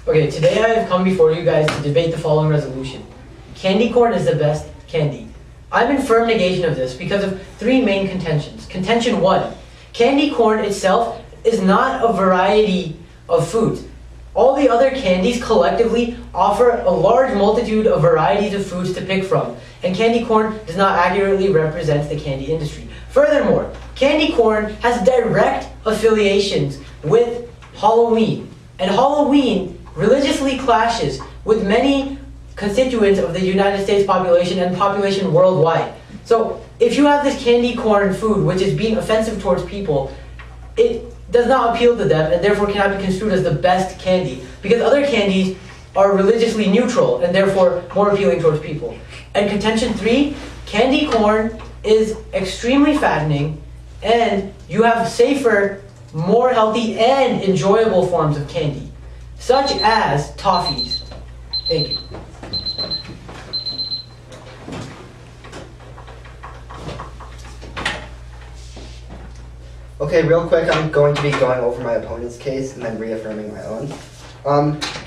Okay, today I have come before you guys to debate the following resolution. Candy corn is the best candy. I'm in firm negation of this because of three main contentions. Contention 1, candy corn itself is not a variety of foods. All the other candies collectively offer a large multitude of varieties of foods to pick from, and candy corn does not accurately represent the candy industry. Furthermore, candy corn has direct affiliations with Halloween, and Halloween religiously clashes with many constituents of the United States population and population worldwide. So if you have this candy corn food which is being offensive towards people, it does not appeal to them and therefore cannot be construed as the best candy, because other candies are religiously neutral and therefore more appealing towards people. And contention 3, candy corn is extremely fattening, and you have safer, more healthy and enjoyable forms of candy, such as toffees. Thank you. Okay, real quick, I'm going to be going over my opponent's case and then reaffirming my own.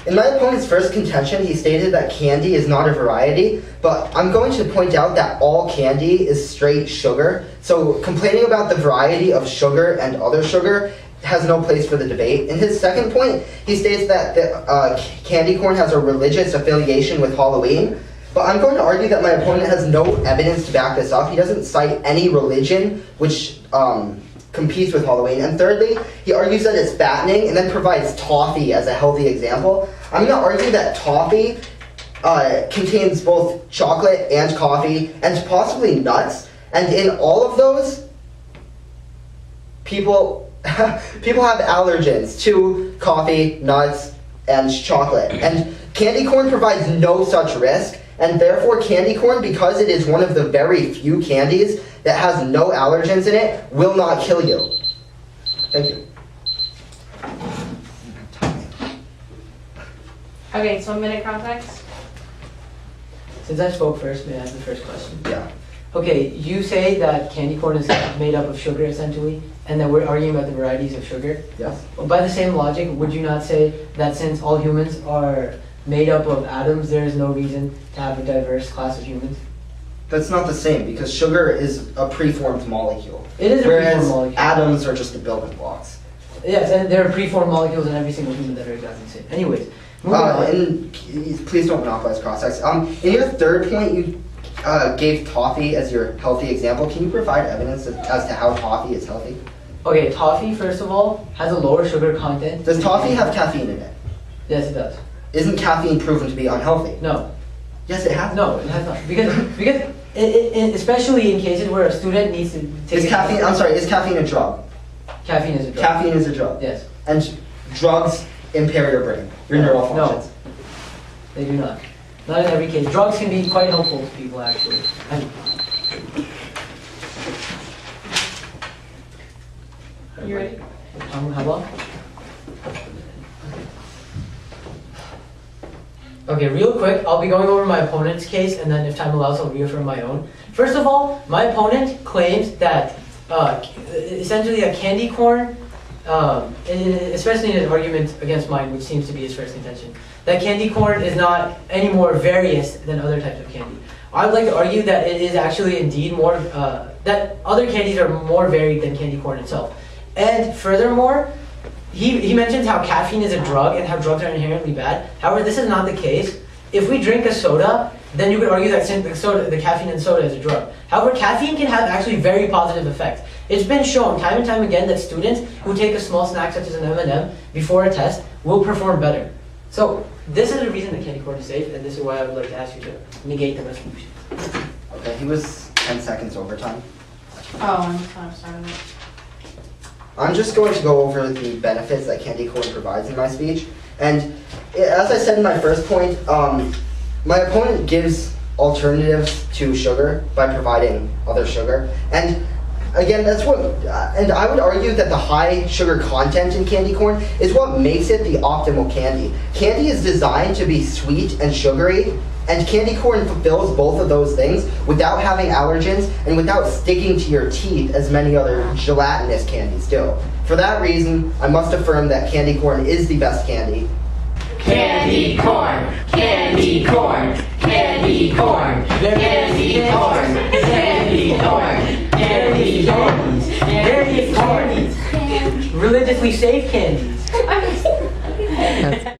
In my opponent's first contention, he stated that candy is not a variety, but I'm going to point out that all candy is straight sugar. So complaining about the variety of sugar and other sugar has no place for the debate. In his second point, he states that candy corn has a religious affiliation with Halloween, but I'm going to argue that my opponent has no evidence to back this up. He doesn't cite any religion which competes with Halloween. And thirdly, he argues that it's fattening and then provides toffee as a healthy example. I'm going to argue that toffee contains both chocolate and coffee and possibly nuts, and in all of those, people have allergens to coffee, nuts, and chocolate. And candy corn provides no such risk, and therefore candy corn, because it is one of the very few candies that has no allergens in it, will not kill you. Thank you. Okay, so 1 minute context. Since I spoke first, may I ask the first question? Yeah. Okay, you say that candy corn is made up of sugar essentially, and that we're arguing about the varieties of sugar. Yes. Well, by the same logic, would you not say that since all humans are made up of atoms, there is no reason to have a diverse class of humans? That's not the same, because sugar is a preformed molecule. It is a whereas preformed molecule. atoms are just the building blocks. Yes, and there are preformed molecules in every single human that are exactly the same. Anyways, moving on. And please don't monopolize cross-sex. In your third point, you gave toffee as your healthy example. Can you provide evidence as to how toffee is healthy? Okay, toffee, first of all, has a lower sugar content. Does toffee have caffeine in it? Yes, it does. Isn't caffeine proven to be unhealthy? No. Yes, it has. No, it has not. Because especially in cases where a student needs to take Is caffeine a drug? Caffeine is a drug. Caffeine is a drug. Yes. And drugs impair your brain, your neural functions. No, they do not. Not in every case. Drugs can be quite helpful to people, actually. You ready? How long? Okay, real quick, I'll be going over my opponent's case, and then if time allows, I'll reaffirm my own. First of all, my opponent claims that essentially a candy corn, especially in his argument against mine, which seems to be his first contention, that candy corn is not any more various than other types of candy. I'd like to argue that it is actually indeed more, that other candies are more varied than candy corn itself. And furthermore, he mentions how caffeine is a drug and how drugs are inherently bad. However, this is not the case. If we drink a soda, then you could argue that the caffeine in soda is a drug. However, caffeine can have actually very positive effects. It's been shown time and time again that students who take a small snack such as an M&M before a test will perform better. So this is the reason that candy corn is safe, and this is why I would like to ask you to negate the resolution. Okay, he was 10 seconds overtime. Oh, I'm sorry. I'm just going to go over the benefits that candy corn provides in my speech. And as I said in my first point, my opponent gives alternatives to sugar by providing other sugar. And again, and I would argue that the high sugar content in candy corn is what makes it the optimal candy. Candy is designed to be sweet and sugary, and candy corn fulfills both of those things without having allergens and without sticking to your teeth as many other gelatinous candies do. For that reason, I must affirm that candy corn is the best candy. candy corn, candy corn, candy corn, candy corn, candy corn, candy corn, Various candies. Religiously safe candies. I'm